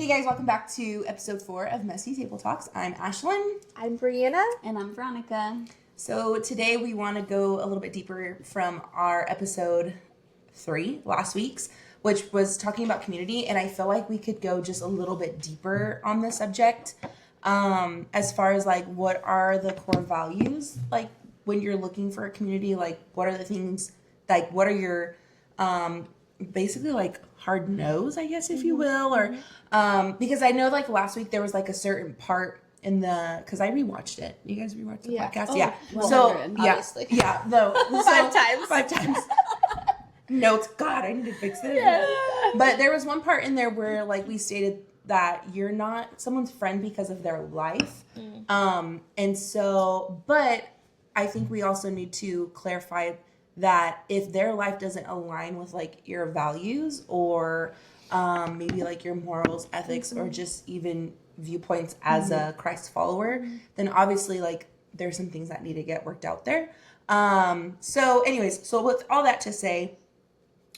Hey guys, welcome back to episode 4 of Messy Table Talks. I'm Ashlyn. I'm Brianna. And I'm Veronica. So today we want to go a little bit deeper from our episode 3, last week's, which was talking about community. And I feel like we could go just a little bit deeper on the subject as far as like what are the core values, like when you're looking for a community, like what are the things, like what are your basically like hard no's, I guess, if you will, or because I know like last week there was like a certain part in the, because I rewatched it. You guys rewatched the podcast? Yeah. So obviously. Yeah, no. Five times. Notes. God, I need to fix this. Yeah. But there was one part in there where like we stated that you're not someone's friend because of their life. And so, but I think we also need to clarify that if their life doesn't align with like your values or maybe like your morals, ethics, or just even viewpoints as a Christ follower, then obviously like there's some things that need to get worked out there. So anyways, so with all that to say,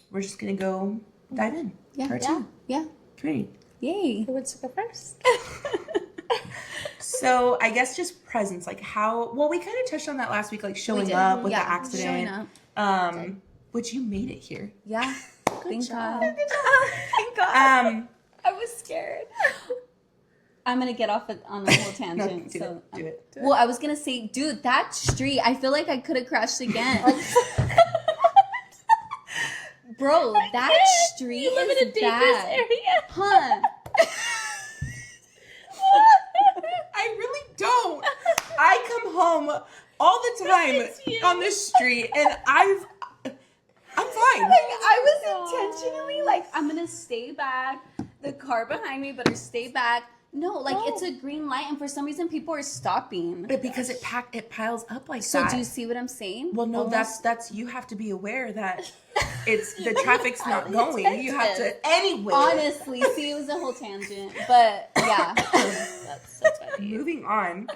we're just going to go dive in. Part 2. Yeah. Great. Yay. Who wants to go first? So I guess just presence, like how, well, we kind of touched on that last week, like showing up with the accident. Showing up. Which you made it here. Yeah. Thank God. Thank God. I was scared. I'm going to get off on the whole tangent. Do it. Well, I was going to say, dude, that street, I feel like I could have crashed again. Bro, that street You live is in a dangerous bad. area. Huh. I really don't. I come home all the time on this street, and I'm fine. I was intentionally like, I'm going to stay back. The car behind me better stay back. No, like it's a green light, and for some reason people are stopping. But because it piles up like So that. do you see what I'm saying? Well, no, that's you have to be aware that it's the traffic's not going. You have to anyway. Honestly, see, it was a whole tangent, but yeah. That's funny. Moving on.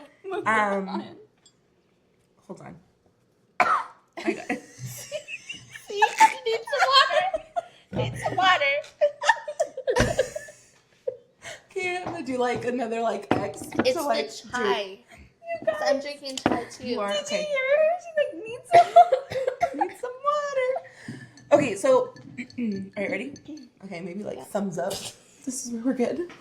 Hold on. I got it. See, you need some water. Need some water. Okay, I'm gonna do like another like X. It's to, like, the chai. I'm drinking chai too. You are? Did Okay. you hear her? She's like, need some Need some water. Okay, so are you ready? Okay, maybe like thumbs up. This is where we're good.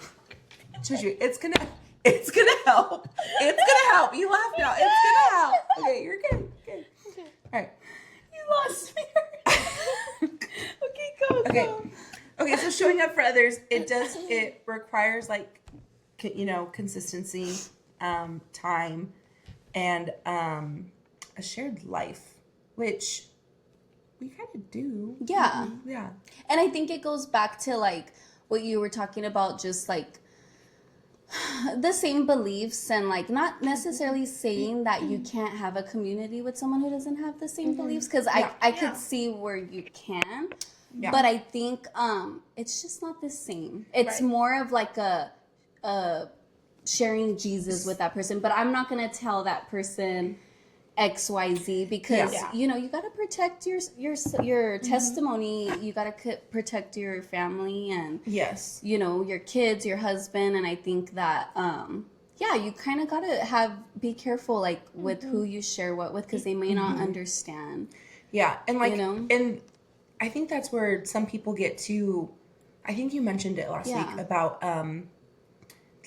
Jojo, it's gonna help. It's gonna help. You laughed now. It's gonna help. Okay, you're good. Good. Okay. All right. You lost me. Okay, go. Okay. Okay, so showing up for others, it requires like, consistency, time, and a shared life, which we kind of do. Yeah. Yeah. And I think it goes back to like what you were talking about, just like the same beliefs, and like not necessarily saying that you can't have a community with someone who doesn't have the same beliefs, because I could see where you can. Yeah. But I think it's just not the same. It's more of like a sharing Jesus with that person. But I'm not going to tell that person XYZ because, you got to protect your testimony. You got to protect your family and, your kids, your husband. And I think that, you kind of got to be careful like with who you share what with, because they may not understand. Yeah. And like, and I think that's where some people get too, I think you mentioned it last week about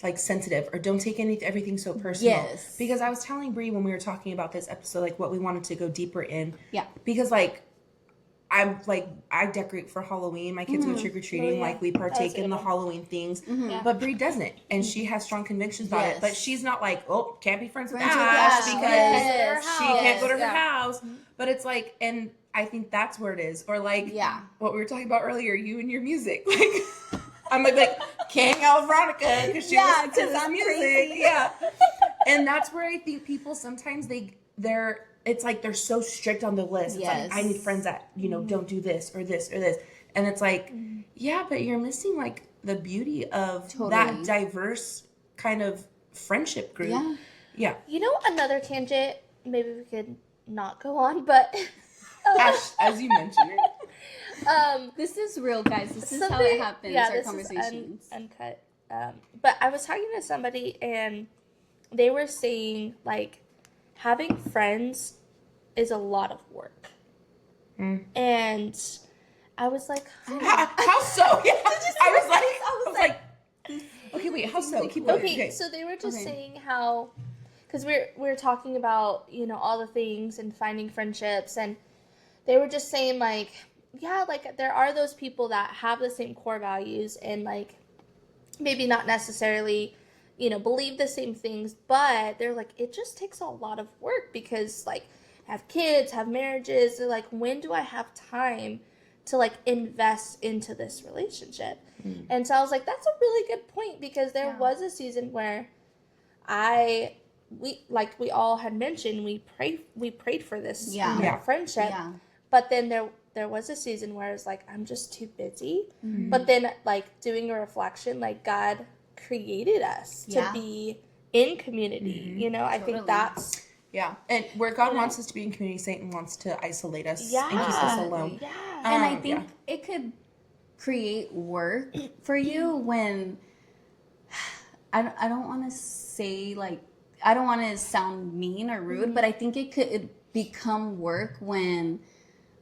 like sensitive, or don't take everything so personal. Yes. Because I was telling Brie when we were talking about this episode, like what we wanted to go deeper in. Yeah. Because like, I decorate for Halloween. My kids go trick-or-treating. Like we partake in the Halloween things. But Brie doesn't. And she has strong convictions about it. But she's not like, oh, can't be friends with Ash because she can't go to her house. But it's like, and I think that's where it is. Or like what we were talking about earlier, you and your music. Like I'm like can't hang out with Veronica because she listens to this music. Crazy. Yeah. And that's where I think people sometimes they're it's like they're so strict on the list. It's like I need friends that, don't do this or this or this. And it's like, but you're missing like the beauty of that diverse kind of friendship group. Yeah. Yeah. Another tangent, maybe we could not go on, but as you mentioned it. This is real, guys. This is how it happens. Our conversations. Uncut. but I was talking to somebody and they were saying like having friends is a lot of work. And I was like, how so? Yeah. I was like, okay, wait, how so? Keep going. Okay, so they were just saying how, because we're talking about, you know, all the things and finding friendships, and they were just saying like, yeah, like there are those people that have the same core values and like maybe not necessarily, you know, believe the same things, but they're like, it just takes a lot of work because like have kids, have marriages, they're like, when do I have time to like invest into this relationship? And so I was like, that's a really good point, because there was a season where we all had mentioned, we prayed for this you know, friendship, but then there was a season where it's like, I'm just too busy. But then like doing a reflection, like God created us to be in community, you know. I think that's and where God wants us to be in community, Satan wants to isolate us and keep us alone. And I think it could create work for you when I don't want to say like, I don't want to sound mean or rude, but I think it could become work when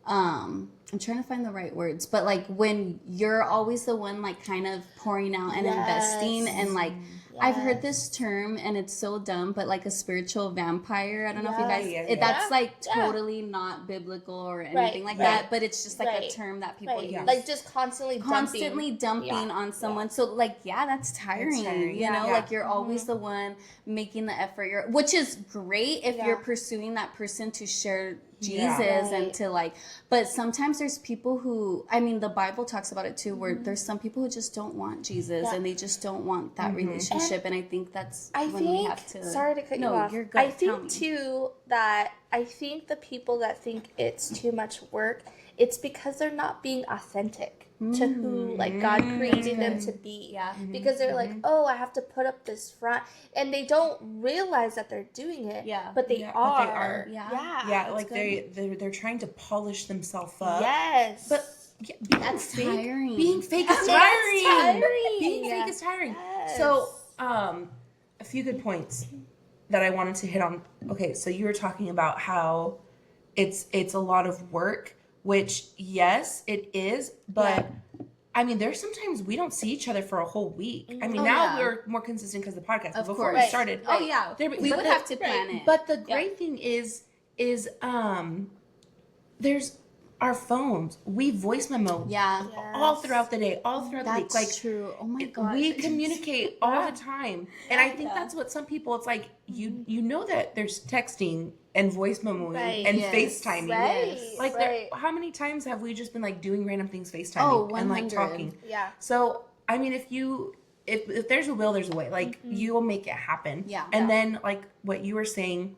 I'm trying to find the right words, but like when you're always the one like kind of pouring out and investing, and like I've heard this term and it's so dumb, but like a spiritual vampire. I don't know if you guys, that's like totally not biblical or anything like that, but it's just like a term that people use. Like just constantly dumping on someone. So like, that's tiring, you know, like you're always the one making the effort, which is great if you're pursuing that person to share Jesus and to like, but sometimes there's people who, I mean, the Bible talks about it too, where there's some people who just don't want Jesus and they just don't want that relationship, and I think that's we have to. Sorry to cut you off. You're good. I think too that the people that think it's too much work, it's because they're not being authentic to who like God created them to be. Because they're like, oh, I have to put up this front, and they don't realize that they're doing it. But they are. Like they're trying to polish themselves up. But that's tiring. Being fake is tiring. Being fake is tiring. So, a few good points that I wanted to hit on. Okay, so you were talking about how it's a lot of work, which yes, it is, but I mean, there's sometimes we don't see each other for a whole week. I mean, now we're more consistent because of the podcast. But before we started, we would have to plan it. But the great thing is there's our phones. We voice memo all throughout the day, all throughout the week. Like, true. Oh my God. We communicate all the time. And I think that's what some people, it's like, you know that there's texting and voice memoing and FaceTiming. How many times have we just been like doing random things FaceTiming and like talking? So, I mean, if there's a will, there's a way. Like, you will make it happen. And then, like, what you were saying,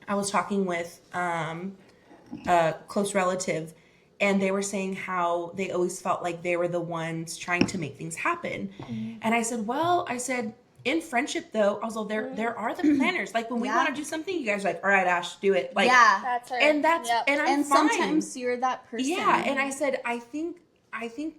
I was talking with a close relative, and they were saying how they always felt like they were the ones trying to make things happen. And I said, in friendship though, also there are the planners. Like when we want to do something, you guys are like, all right, Ash, do it. Like, that's her. And that's and I'm and fine. Sometimes you're that person. And I said, I think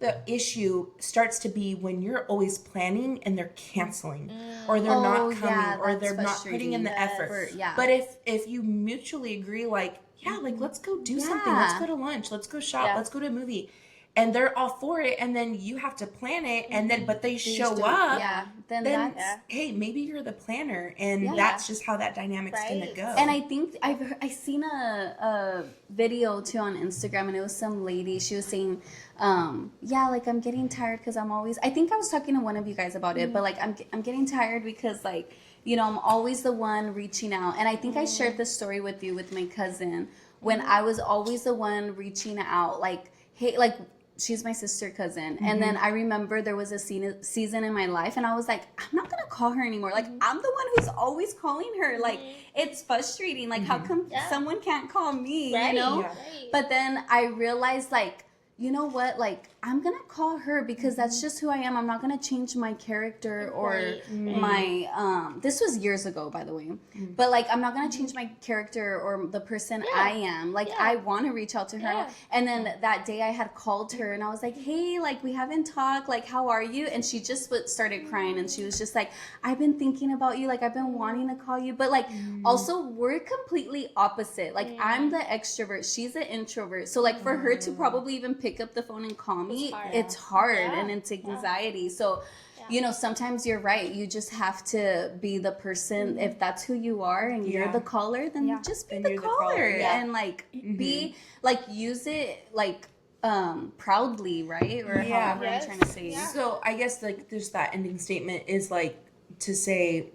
the issue starts to be when you're always planning and they're canceling, or they're not coming, or they're not putting in the effort. But if you mutually agree, like, like, let's go do something. Let's go to lunch. Let's go shop. Let's go to a movie. And they're all for it. And then you have to plan it. And then, but they show up. Then that's, hey, maybe you're the planner. And that's just how that dynamic's going to go. And I think I seen a video too on Instagram, and it was some lady. She was saying, like, I'm getting tired because I think I was talking to one of you guys about it, but like, I'm getting tired because like, you know, I'm always the one reaching out. And I think I shared this story with you with my cousin, when I was always the one reaching out, like, hey, like, she's my sister cousin. And then I remember there was a season in my life, and I was like, I'm not going to call her anymore. Like, I'm the one who's always calling her. Like, it's frustrating. Like, how come someone can't call me, you know? But then I realized, like, you know what, like, I'm gonna call her because that's just who I am. I'm not gonna change my character or my this was years ago, by the way, but like, I'm not gonna change my character or the person I am. Like, I want to reach out to her. And then that day I had called her and I was like, hey, like, we haven't talked, like, how are you? And she just started crying and she was just like, I've been thinking about you, like, I've been wanting to call you. But like, also, we're completely opposite. Like, I'm the extrovert, she's an introvert, so like, for her to probably even pick up the phone and call me, it's hard and it's anxiety. So you know, sometimes you're right, you just have to be the person. If that's who you are and you're the caller, then just be the caller. And like, be like, use it like proudly, right? Or however I'm trying to say it. So I guess like there's that ending statement is like to say,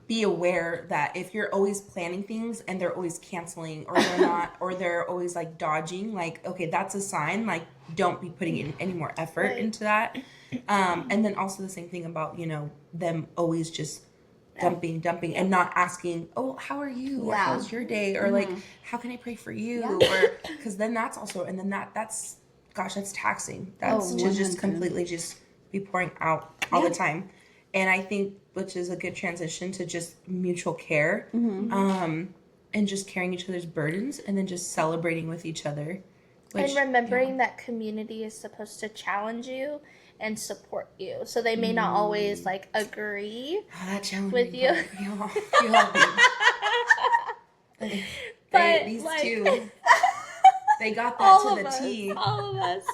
be aware that if you're always planning things and they're always canceling or they're not, or they're always like dodging, like, okay, that's a sign, like, don't be putting in any more effort into that. And then also the same thing about, you know, them always just dumping and not asking, oh, how are you? Or how's your day? Or like, how can I pray for you? Or, cause then that's also, and then that's, gosh, that's taxing. That's to just completely just be pouring out all the time. And I think, which is a good transition to just mutual care, and just carrying each other's burdens, and then just celebrating with each other. Which, and remembering that community is supposed to challenge you and support you. So they may not always like agree with you. But these like, two, they got that to the T. All of us.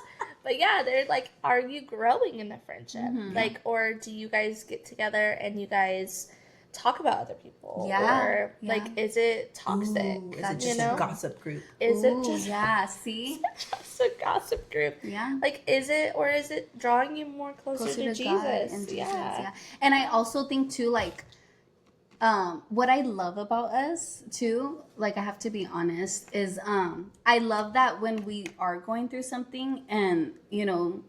But yeah, they're like, are you growing in the friendship? Like, or do you guys get together and you guys talk about other people? Or like, is it toxic? Ooh, is it just a gossip group? Is it just just a gossip group? Like, is it, or is it drawing you more closer to Jesus? God and Jesus? And I also think too, like, what I love about us too, like, I have to be honest, is I love that when we are going through something and, you know,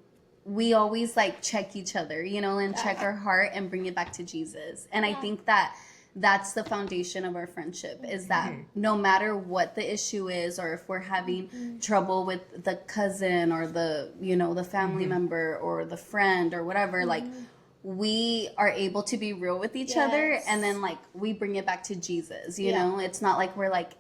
we always like check each other, you know, and check our heart and bring it back to Jesus. And I think that that's the foundation of our friendship, is that no matter what the issue is, or if we're having trouble with the cousin or the, you know, the family member or the friend or whatever, like, we are able to be real with each other, and then like, we bring it back to Jesus, you know. It's not like we're like,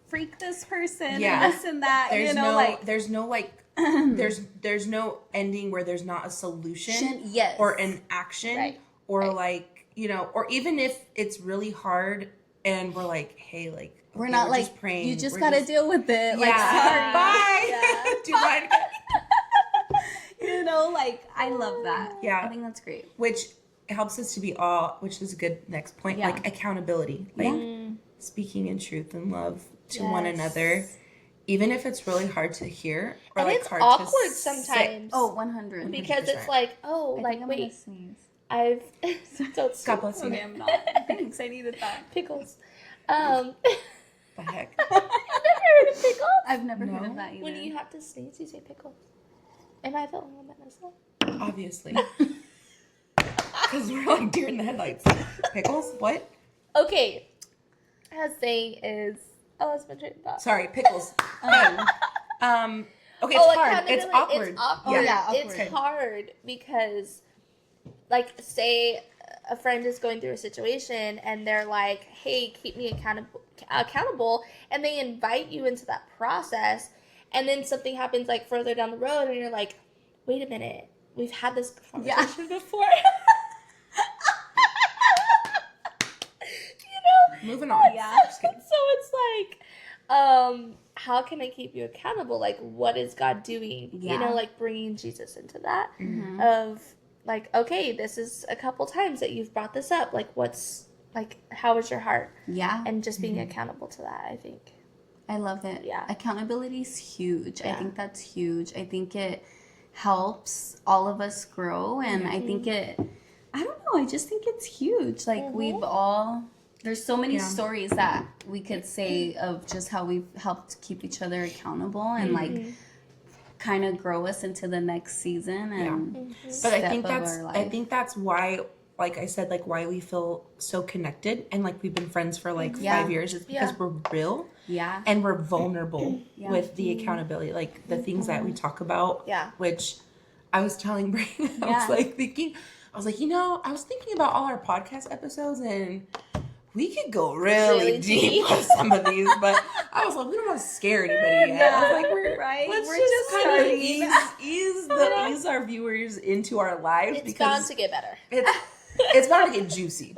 freak this person and this and that. There's, you know, like, there's no like there's no ending where there's not a solution or an action or like, you know, or even if it's really hard and we're like, hey, like, okay, we're not like, just praying, you just gotta deal with it, like, sorry, bye. Do you mind? You know, like, I love that. I think that's great. Which helps us to be all, which is a good next point, like accountability, like speaking in truth and love to one another, even if it's really hard to hear, or and like it's hard awkward to sometimes. Oh, 100. Because it's like, oh, like, wait, I've don't God bless you. Okay, I'm not. Thanks, I needed that. Pickles. The heck? You've never heard of pickles? I've never heard of that either. When you have to sneeze, you say pickles. Am I the only one that knows that? Obviously. Because we're like deer in the headlights. Pickles? What? Okay. I was saying is, I lost my train of thought. Sorry, pickles. Okay, it's hard. It's awkward. It's awkward. Awkward. It's hard because, like, say a friend is going through a situation and they're like, hey, keep me accountable, and they invite you into that process, and then something happens like further down the road and you're like, wait a minute, we've had this conversation before. You know? Moving on. So it's like, how can I keep you accountable? Like, what is God doing? You know, like bringing Jesus into that of like, okay, this is a couple times that you've brought this up. Like, what's, like, how is your heart? And just being accountable to that, I think. I love it. Accountability is huge. I think that's huge. I think it helps all of us grow, and I think I don't know, I just think it's huge. Like, we've all, there's so many stories that we could say of just how we've helped keep each other accountable and like kind of grow us into the next season and but I think that's why like I said, like why we feel so connected and like we've been friends for like 5 years is because we're real. Yeah. And we're vulnerable with the accountability, like the things that we talk about. Yeah. Which I was telling Brayden, I was like, I was thinking about all our podcast episodes and we could go really deep with some of these, but I was like, we don't want to scare anybody yet. I was like, let's just kind of ease our viewers into our lives. It's bound to get better. It's bound to get juicy.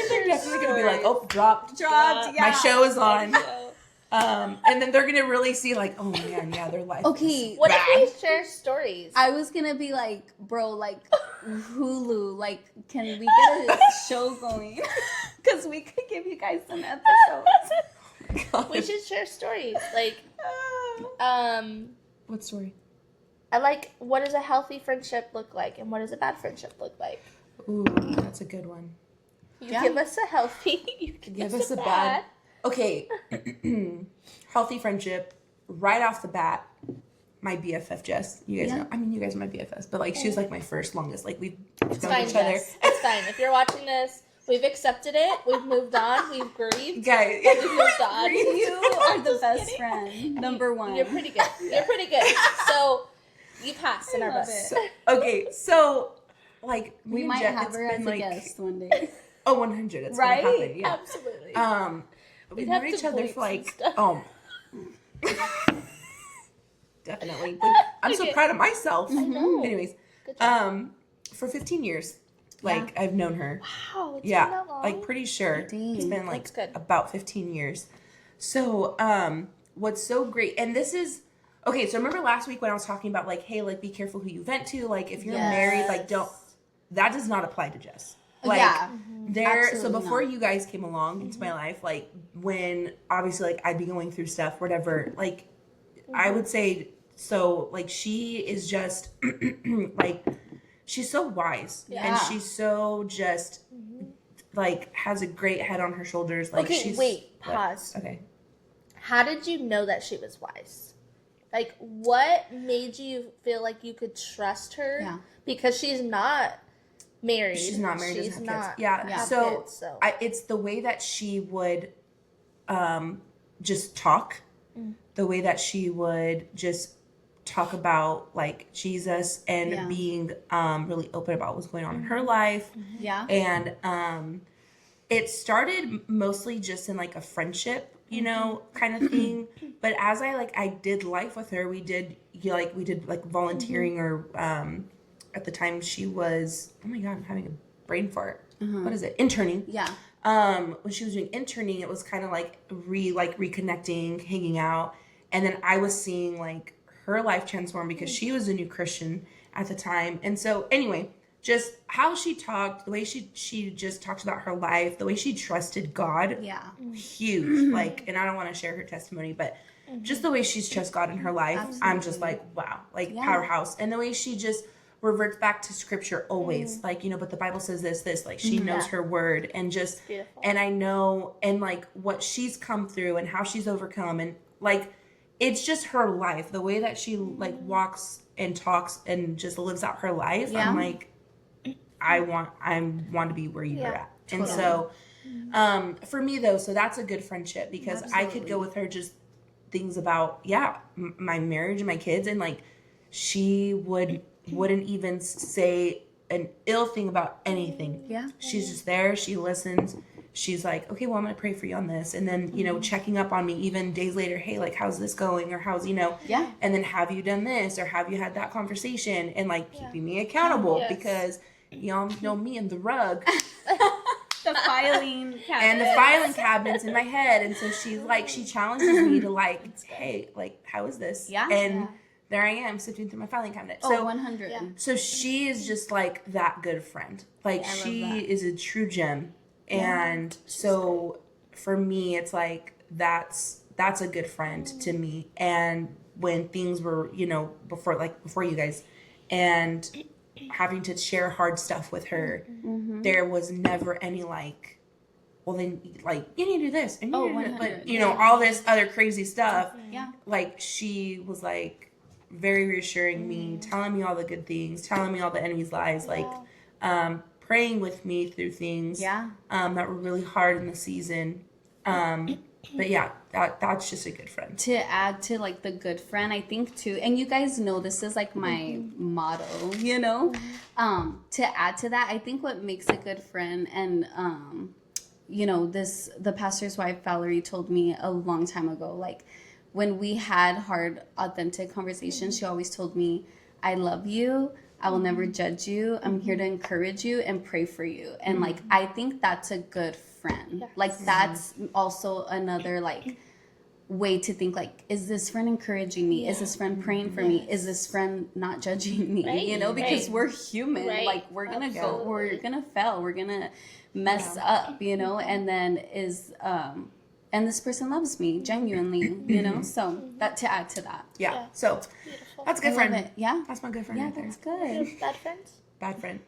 They're definitely going to be like, oh, dropped. Yeah. My show is on. And then they're gonna really see like, oh man, their life. Okay, what if we share stories? I was gonna be like, bro, like Hulu, like, can we get a show going? Because we could give you guys some episodes. We should share stories, like, what story? I like, what does a healthy friendship look like, and what does a bad friendship look like? Ooh, that's a good one. You give us a healthy. You can give us a bad. Okay, healthy friendship, right off the bat, my BFF Jess. You guys know, I mean, you guys are my BFFs, but like, she was like my first longest, like we've known each other. It's fine. If you're watching this, we've accepted it, we've moved on, we've grieved. Guys, we've moved on. You are the best friend, number one. You're pretty good. You're pretty good. So, you pass in our books. Okay, so, like, we might have her as a guest one day. Oh, 100. It's gonna happen, yeah. Absolutely. We've known each other for like, definitely. But I'm so proud of myself. I know. Anyways, for 15 years, like I've known her. Wow, it's been that long? Like pretty sure. Dang. It's been like about 15 years. So, what's so great, and this is, okay, so remember last week when I was talking about like, hey, like be careful who you vent to. Like if you're married, like that does not apply to Jess. Like so before you guys came along into my life, like when obviously like I'd be going through stuff, whatever, like I would say, so like she is just like, she's so wise and she's so just like has a great head on her shoulders. Like pause. Okay. How did you know that she was wise? Like what made you feel like you could trust her? Yeah. Because she's not married. She's not married. She's doesn't not have kids. Yeah. have So, kids, so. It's the way that she would just talk, the way that she would just talk about like Jesus and being really open about what's going on in her life. Yeah. And it started mostly just in like a friendship, kind of thing. But as I did life with her, we did volunteering or at the time she was, oh my God, I'm having a brain fart. What is it? Interning. Yeah. When she was doing interning, it was kind of like reconnecting, hanging out. And then I was seeing like her life transform because she was a new Christian at the time. And so anyway, just how she talked, the way she just talked about her life, the way she trusted God. Yeah. Huge. Like, and I don't want to share her testimony, but just the way she's trust God in her life, I'm just like, wow, like powerhouse. And the way she just reverts back to scripture always, like, but the Bible says this, like she knows her word and just, and I know, and like what she's come through and how she's overcome and like, it's just her life, the way that she like walks and talks and just lives out her life. Yeah. I'm like, I want to be where you're at. Totally. And so, for me though, so that's a good friendship because I could go with her just things about, my marriage and my kids. And like, she wouldn't even say an ill thing about anything. Yeah. She's just there. She listens. She's like, okay, well, I'm going to pray for you on this. And then, checking up on me even days later. Hey, like, how's this going? Or how's, and then have you done this? Or have you had that conversation? And like keeping me accountable because y'all know me and the rug. The filing cabinet. And the filing cabinets in my head. And so she's like, she challenges me to like, hey, like, how is this? Yeah. And there I am sifting through my filing cabinet. So 100. Yeah. So she is just like that good friend. Like she is a true gem. And so for me, it's like, that's a good friend to me. And when things were, before you guys and having to share hard stuff with her, there was never any like, well then like you need to do this and you need to do that. But all this other crazy stuff. Yeah. Like she was like very reassuring me, telling me all the good things, telling me all the enemy's lies, like praying with me through things that were really hard in the season. But yeah, that's just a good friend. To add to like the good friend, I think too, and you guys know this is like my motto, you know. To add to that, I think what makes a good friend, and you know, the pastor's wife Valerie told me a long time ago, like when we had hard, authentic conversations, she always told me, "I love you. I will never judge you. I'm here to encourage you and pray for you." And like, I think that's a good friend. Yes. Like, that's also another like way to think, like, is this friend encouraging me? Is this friend praying for me? Is this friend not judging me? Right. You know, because we're human. Right. Like, we're gonna go, we're gonna fail, we're gonna mess up, you know. And then and this person loves me genuinely, you know. So that, to add to that, so beautiful. That's a good friend. Yeah, that's my good friend. Yeah, right that's there. Good. Bad friends. Bad friend.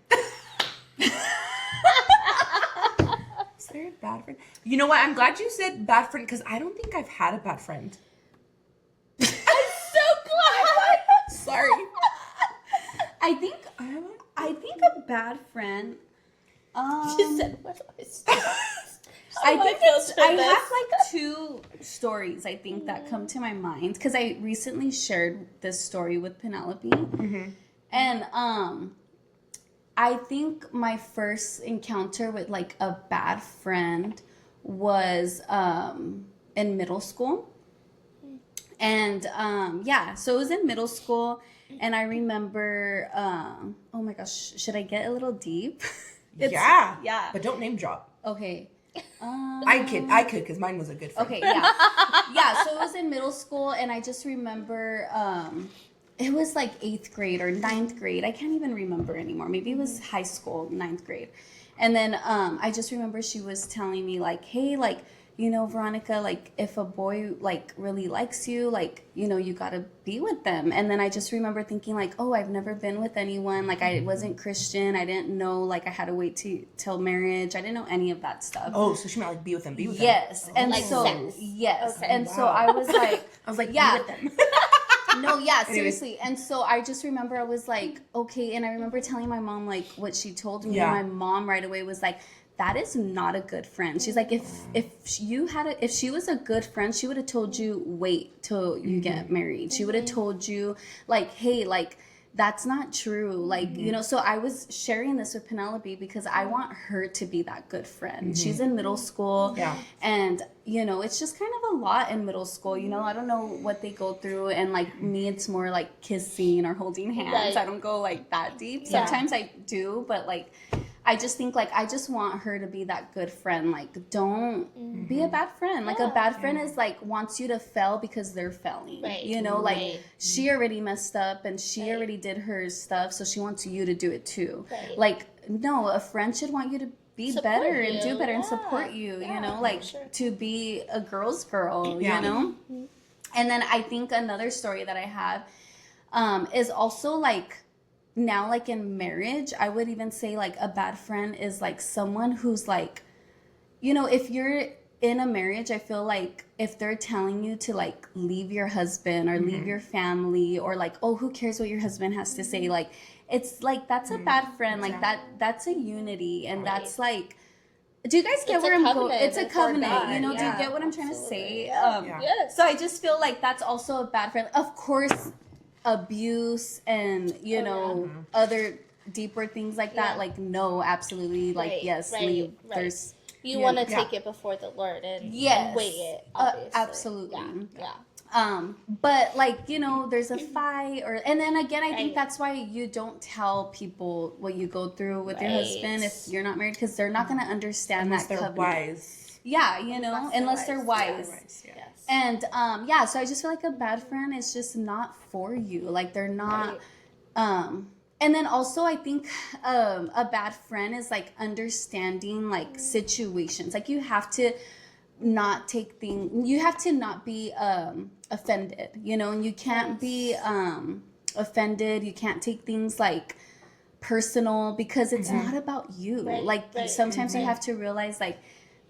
Is there a bad friend? You know what? I'm glad you said bad friend, because I don't think I've had a bad friend. I'm so glad. Sorry. I think a bad friend. She said, "What was?" I think I have like two stories I think that come to my mind, because I recently shared this story with Penelope, and I think my first encounter with like a bad friend was in middle school, and so it was in middle school, and I remember oh my gosh, should I get a little deep? Yeah, but don't name drop. Okay. I could, because mine was a good friend. Okay, yeah. So it was in middle school, and I just remember it was like 8th grade or 9th grade. I can't even remember anymore. Maybe it was high school, 9th grade. And then I just remember she was telling me, like, hey, like, you know, Veronica, like, if a boy like really likes you, like, you know, you gotta be with them. And then I just remember thinking, like, oh, I've never been with anyone. Like, I wasn't Christian. I didn't know, like, I had to wait till marriage. I didn't know any of that stuff. Oh, so she meant like be with them, Yes. And like so sex. Yes. Okay. And so I was like, yeah, be with them. No, yeah, seriously. And so I just remember I was like, okay. And I remember telling my mom like what she told me. And my mom right away was like, that is not a good friend. She's like, if she was a good friend, she would have told you, wait till you get married. She would have told you, like, hey, like, that's not true. Like, you know, so I was sharing this with Penelope because I want her to be that good friend. She's in middle school. Yeah. And, you know, it's just kind of a lot in middle school. You know, I don't know what they go through. And like me, it's more like kissing or holding hands. Right. I don't go like that deep. Sometimes I do, but like, I just think, like, I just want her to be that good friend. Like, don't be a bad friend. Like, a bad friend is, like, wants you to fail because they're failing. Right. You know, like, she already messed up and she already did her stuff, so she wants you to do it too. Right. Like, no, a friend should want you to be support better and do better and support you, you know? Like, to be a girl's girl, you know? And then I think another story that I have is also, like, now, like, in marriage, I would even say, like, a bad friend is, like, someone who's, like, you know, if you're in a marriage, I feel like if they're telling you to, like, leave your husband or leave your family, or, like, oh, who cares what your husband has to say, like, it's, like, that's a bad friend. Like, that's a unity, and that's, like, do you guys get where I'm going? It's a covenant, you know, do you get what I'm trying to say? So I just feel like that's also a bad friend. Of course, abuse and you know other deeper things like that, like, no, absolutely, like, yes, leave. There's you want to take it before the Lord and weigh it, absolutely. But, like, you know, there's a fight, and then again, I think that's why you don't tell people what you go through with your husband if you're not married, because they're not going to understand unless that covenant. Wise. Yeah, you know, unless they're wise. And so I just feel like a bad friend is just not for you. Like, they're not. And then also I think a bad friend is like understanding like situations. Like, you have to not take things. You have to not be offended. You know, and you can't be offended. You can't take things like personal, because it's not about you. Like, sometimes you have to realize, like,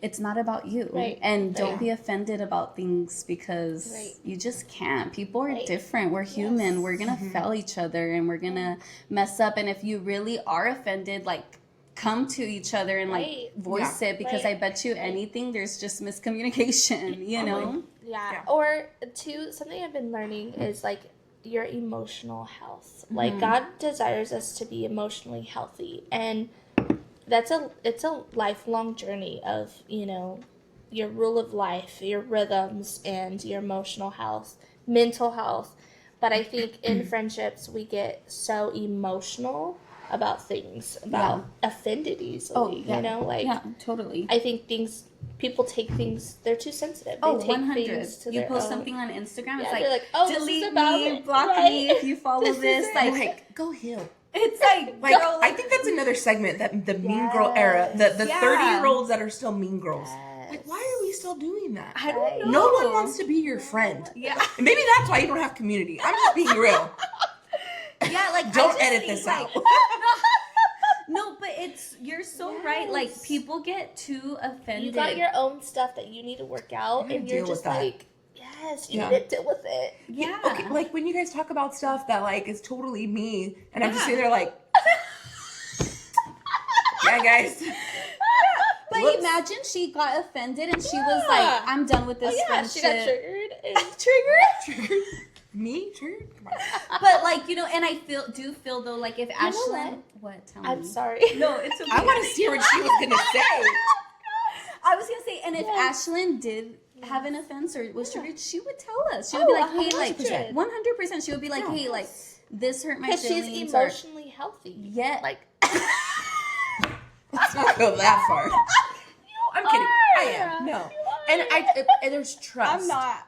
it's not about you. Right. And don't be offended about things because you just can't. People are different. We're human. We're going to fail each other and we're going to mess up. And if you really are offended, like, come to each other and like voice it, because I bet you anything there's just miscommunication, you know? Yeah. Or something I've been learning is like your emotional health. Like God desires us to be emotionally healthy, and it's a lifelong journey of, you know, your rule of life, your rhythms, and your emotional health, mental health. But I think in friendships we get so emotional about things, about offended easily, you know, like totally. I think people take things, they're too sensitive. They take 100. things to you their post own. something on Instagram, Yeah, it's like, oh, delete me, block me if you follow this. Like, go heal. It's like girl, I think that's another segment, that the mean girl era, the 30-year-olds that are still mean girls. Like, why are we still doing that? I don't know. No one wants to be your friend. Yeah. And maybe that's why you don't have community. I'm just being real. Yeah, like, don't edit this out. No, but you're so right. Like, people get too offended. You got your own stuff that you need to work out, and you're just like, you need to deal with it. Yeah. Okay, like when you guys talk about stuff that like is totally me, and I'm just sitting there like, yeah, guys. But imagine she got offended and she was like, I'm done with this friendship. She got triggered. Triggered? Me? Triggered? Come on. But like, you know, and I do feel though, like if Ashlyn... What? Tell me. I'm sorry. No, it's okay. I want to see what she was going to say. I was going to say, and if Ashlyn did have an offense or was triggered, she would tell us. She would be like, hey, 100%. like, 100%. She would be like, hey, like, this hurt my feelings. Because she's emotionally healthy. Yeah. Like... Let's not go that far. I'm kidding. I am. No. And there's trust. I'm not.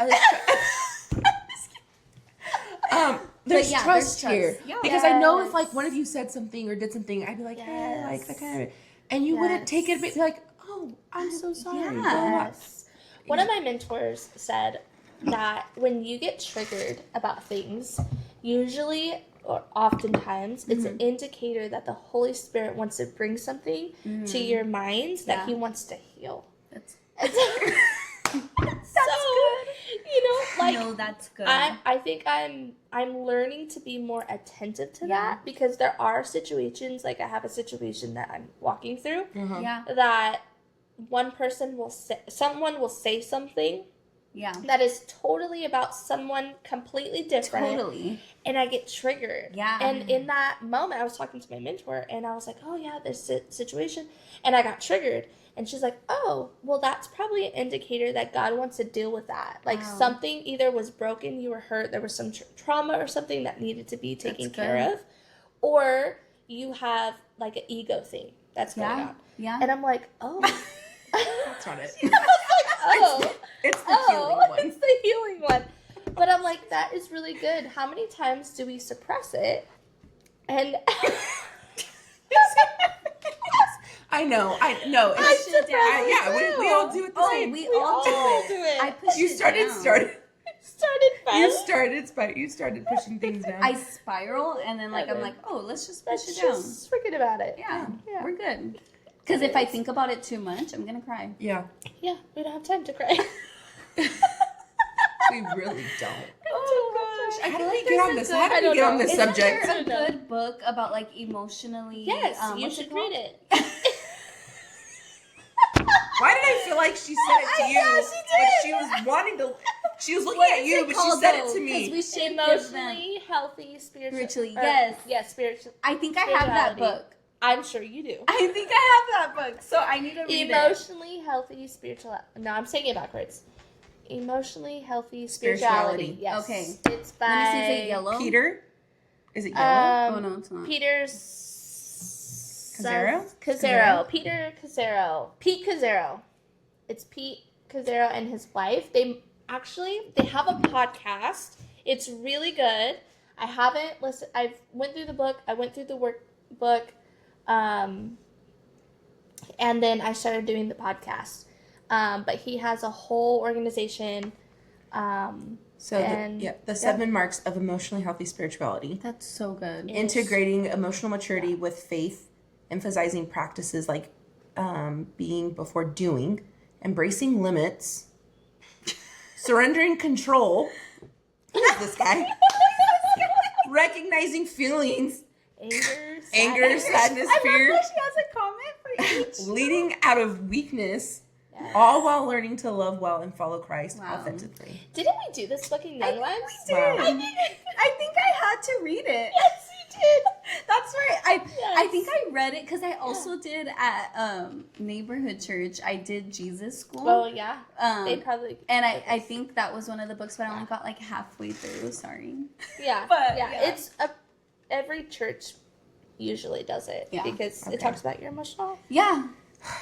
There's yeah, trust there's here. trust. Yeah. Because I know if like one of you said something or did something, I'd be like, hey, like that kind of, and you wouldn't take it, be like, oh, I'm so sorry. Yes. One of my mentors said that when you get triggered about things, usually or oftentimes it's an indicator that the Holy Spirit wants to bring something to your mind that he wants to heal. That's good. You know, like, no, that's good. I think I'm learning to be more attentive to that, because there are situations, like I have a situation that I'm walking through that someone will say something that is totally about someone completely different. Totally. And I get triggered. Yeah. And in that moment, I was talking to my mentor, and I was like, oh, yeah, this situation. And I got triggered. And she's like, oh, well, that's probably an indicator that God wants to deal with that. Like, something either was broken, you were hurt, there was some trauma or something that needed to be taken care of. Or you have, like, an ego thing that's going on. Yeah. And I'm like, oh. That's not it. Oh. It's the healing one. It's the healing one. But I'm like, that is really good. How many times do we suppress it? And... I know. We all do it the same. We all do it. I push you it started fast. You started pushing things down. I spiral, and then like I'm like, oh, let's just push it down. Just forget about it. Yeah, we're good. Because if I think about it too much, I'm gonna cry. Yeah, we don't have time to cry. We really don't. Oh gosh! How do we get on this? How do we get on this subject? Isn't there a good book about like emotionally? Yes, you should read it. Why did I feel like she said it to you? Yeah, she did. But she was wanting to. She was looking at you, but she said it to me. We should emotionally healthy, spiritually. Yes, spiritually. I think I have that book. I'm sure you do. I think I have that book, so I need to read it. Emotionally healthy spiritual. No, I'm saying it backwards. Emotionally healthy spirituality. Yes. Okay. It's by. Let me see. Is it yellow? Peter. Is it yellow? Oh no, it's not. Peter's. Cazzaro? Peter Cazzaro. Pete Cazzaro. It's Pete Cazzaro and his wife. They have a podcast. It's really good. I haven't listened. I went through the book. I went through the workbook. And then I started doing the podcast. But he has a whole organization. The 7 marks of emotionally healthy spirituality. That's so good. Integrating emotional maturity with faith, emphasizing practices like being before doing, embracing limits, surrendering control. Who is this guy? Recognizing feelings, anger, sadness, fear. She has a comment for each. Leading out of weakness, all while learning to love well and follow Christ authentically. Didn't we do this fucking Young Lives? We did. Wow. I think I had to read it. Yes, you did. That's right. I think I read it because I also did at neighborhood church. I did Jesus school. Oh yeah. They probably. And I think that was one of the books, but I only got like halfway through. Sorry. Yeah. But, yeah, yeah. it's every church usually does it because it Okay. talks about your emotional health. Yeah,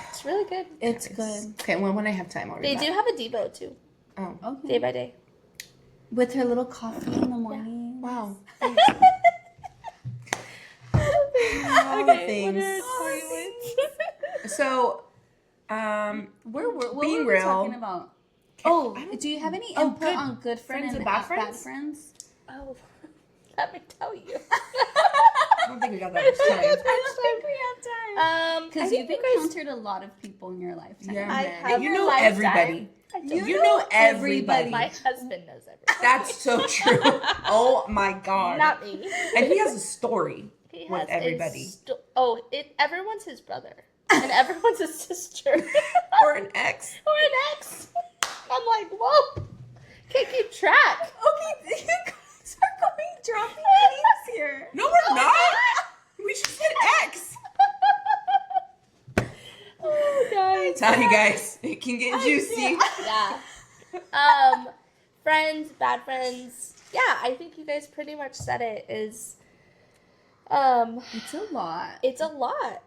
It's really good. it's good. Okay, when I have time, I'll read They that. do have a Devo too, Oh, Okay. day by day. With her little coffee in the morning. wow. Okay, All the things. what are you So, What being were we real. talking about? Do you have any input good on good friends and bad bad friends? Oh, let me tell you. I don't think we got that much time. I don't think we have time. Because I you've think you guys- encountered a lot of people in your lifetime. Yeah, I man. have And you your know lifetime. everybody. I don't You You know. know everybody. My husband knows everything. That's so true. Oh my god. Not me. And he has a story He with has everybody. Everyone's his brother. And everyone's his sister. Or an ex. Or an ex. I'm like, whoa. Can't keep track. Okay, you guys are going dropping names here. No, we're not. We just said ex. Oh, guys. Tell you guys, it can get juicy. Yeah. Friends, bad friends. Yeah, I think you guys pretty much said it. It's a lot. It's a lot.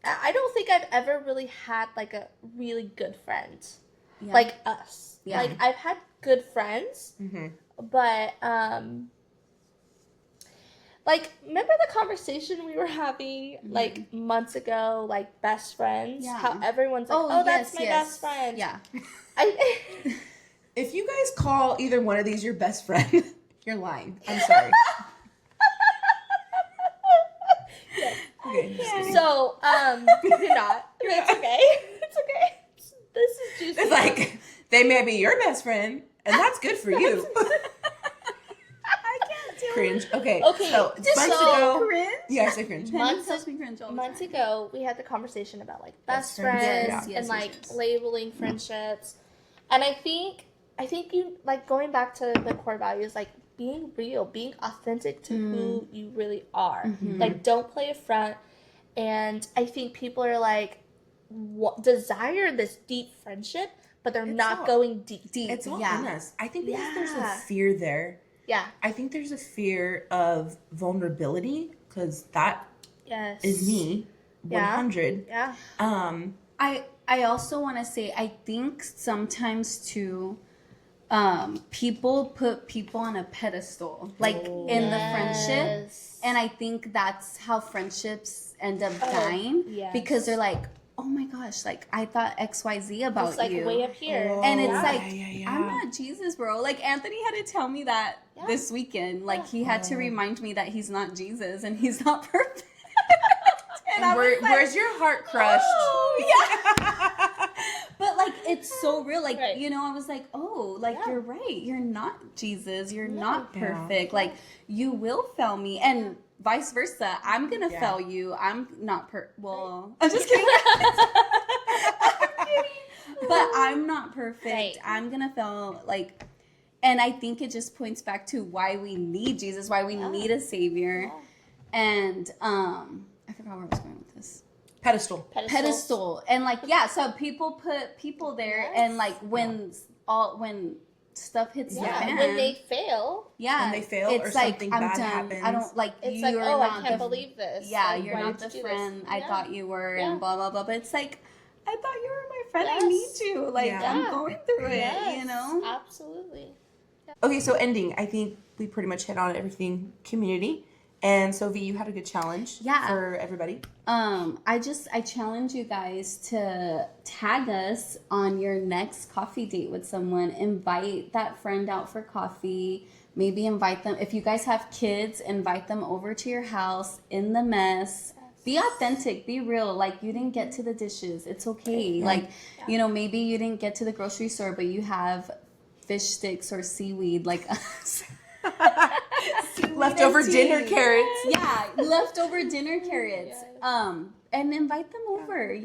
I don't think I've ever really had like a really good friend. Yeah. Like us. Yeah. Like I've had good friends, but like remember the conversation we were having like months ago, like best friends? Yeah. How everyone's like, oh that's my best friend. Yeah. If you guys call either one of these your best friend, you're lying. I'm sorry. Okay, just kidding. So, you're not. It's okay. It's okay. This is juicy. It's like, they may be your best friend, and that's good for you. I can't do Cringe. Okay. Okay, So, just months so- ago. Cringe? Yeah, I say cringe. Months Tells me cringe all the months time. ago, we had the conversation about like best Best friends, friends yeah. Yes, and like yes. labeling friendships, and I think you like going back to the core values, like being real, being authentic to who you really are. Like, don't play a front. And I think people are like desire this deep friendship, but they're not going deep. It's all Yeah. in us. I think because there's a Yeah. fear there. Yeah. I think there's a fear of vulnerability, because that Yes. is me. Yeah. 100. Yeah. I also want to say, I think sometimes too, people put people on a pedestal, like in the friendship. Yes. And I think that's how friendships end up dying, yes. because they're like, oh my gosh, like I thought XYZ about It's like you. way up here. And it's Oh, like, yeah. I'm not Jesus, bro. Like, Anthony had to tell me that this weekend. Like, he had to remind me that he's not Jesus and he's not perfect. and I was like, where's your heart crushed? oh, yeah. But, like, it's so real. Like, Right. you know, I was like, oh, like, Yeah. you're right. You're not Jesus. You're not Yeah. perfect. Like, you will fail me. And vice versa. I'm going to Yeah. fail you. I'm not well, I'm just kidding. But I'm not perfect. Right. I'm gonna fail, like, and I think it just points back to why we need Jesus, why we need a savior. And I forgot where I was going with this. Pedestal. Pedestal. And like, yeah, so people put people there, Yes. and like when stuff hits the Yeah. fan, When they fail, yeah, When they fail it's or like, something I'm bad done. happens. I don't like it's you like, are oh, not I can't the believe this. yeah, Like, you're why not did the you do friend this? I Yeah. thought you were, Yeah. and blah blah blah. But it's like, I thought you were my friend. Yes. I need you. Like, Yeah. I'm going through it. Yes, You know. absolutely. Okay, so ending. I think we pretty much hit on everything community. And so, V, you had a good challenge for everybody. I challenge you guys to tag us on your next coffee date with someone. Invite that friend out for coffee. Maybe invite them. If you guys have kids, invite them over to your house in the mess. Be authentic, be real. Like, you didn't get to the dishes. It's okay. Like, maybe you didn't get to the grocery store, but you have fish sticks or seaweed like us. Leftover dinner carrots. Yeah, leftover dinner carrots. Yes. And invite them over,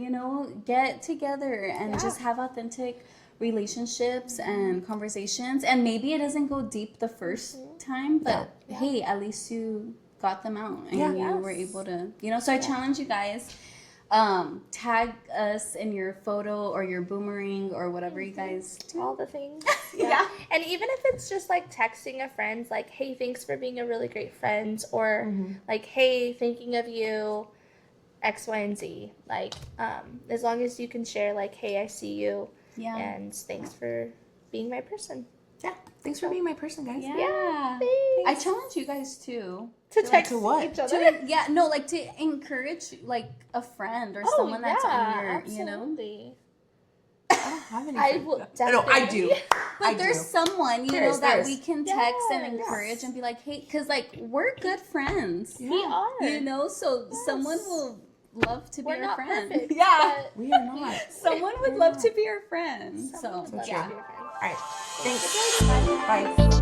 get together and just have authentic relationships and conversations. And maybe it doesn't go deep the first time, but hey, at least you got them out and you were able to, so I challenge you guys, tag us in your photo or your boomerang or whatever you guys do. All the things. Yeah. And even if it's just like texting a friend, like, hey, thanks for being a really great friend, or like, hey, thinking of you, X, Y, and Z. Like, as long as you can share, like, hey, I see you, and thanks for being my person. Yeah, thanks for being my person, guys. Yeah. Thanks. I challenge you guys too. To text to what? each other. To encourage like a friend or someone that's on your, absolutely. I don't have any. I will definitely. No, I do. But there's someone, There's. we can text and encourage and be like, hey, because like we're good friends. We are. So someone will love to be We're our not friend. perfect. Yeah. We are not. Someone would love to be our friend. Someone would love to be our friend. All right. Thanks. Bye.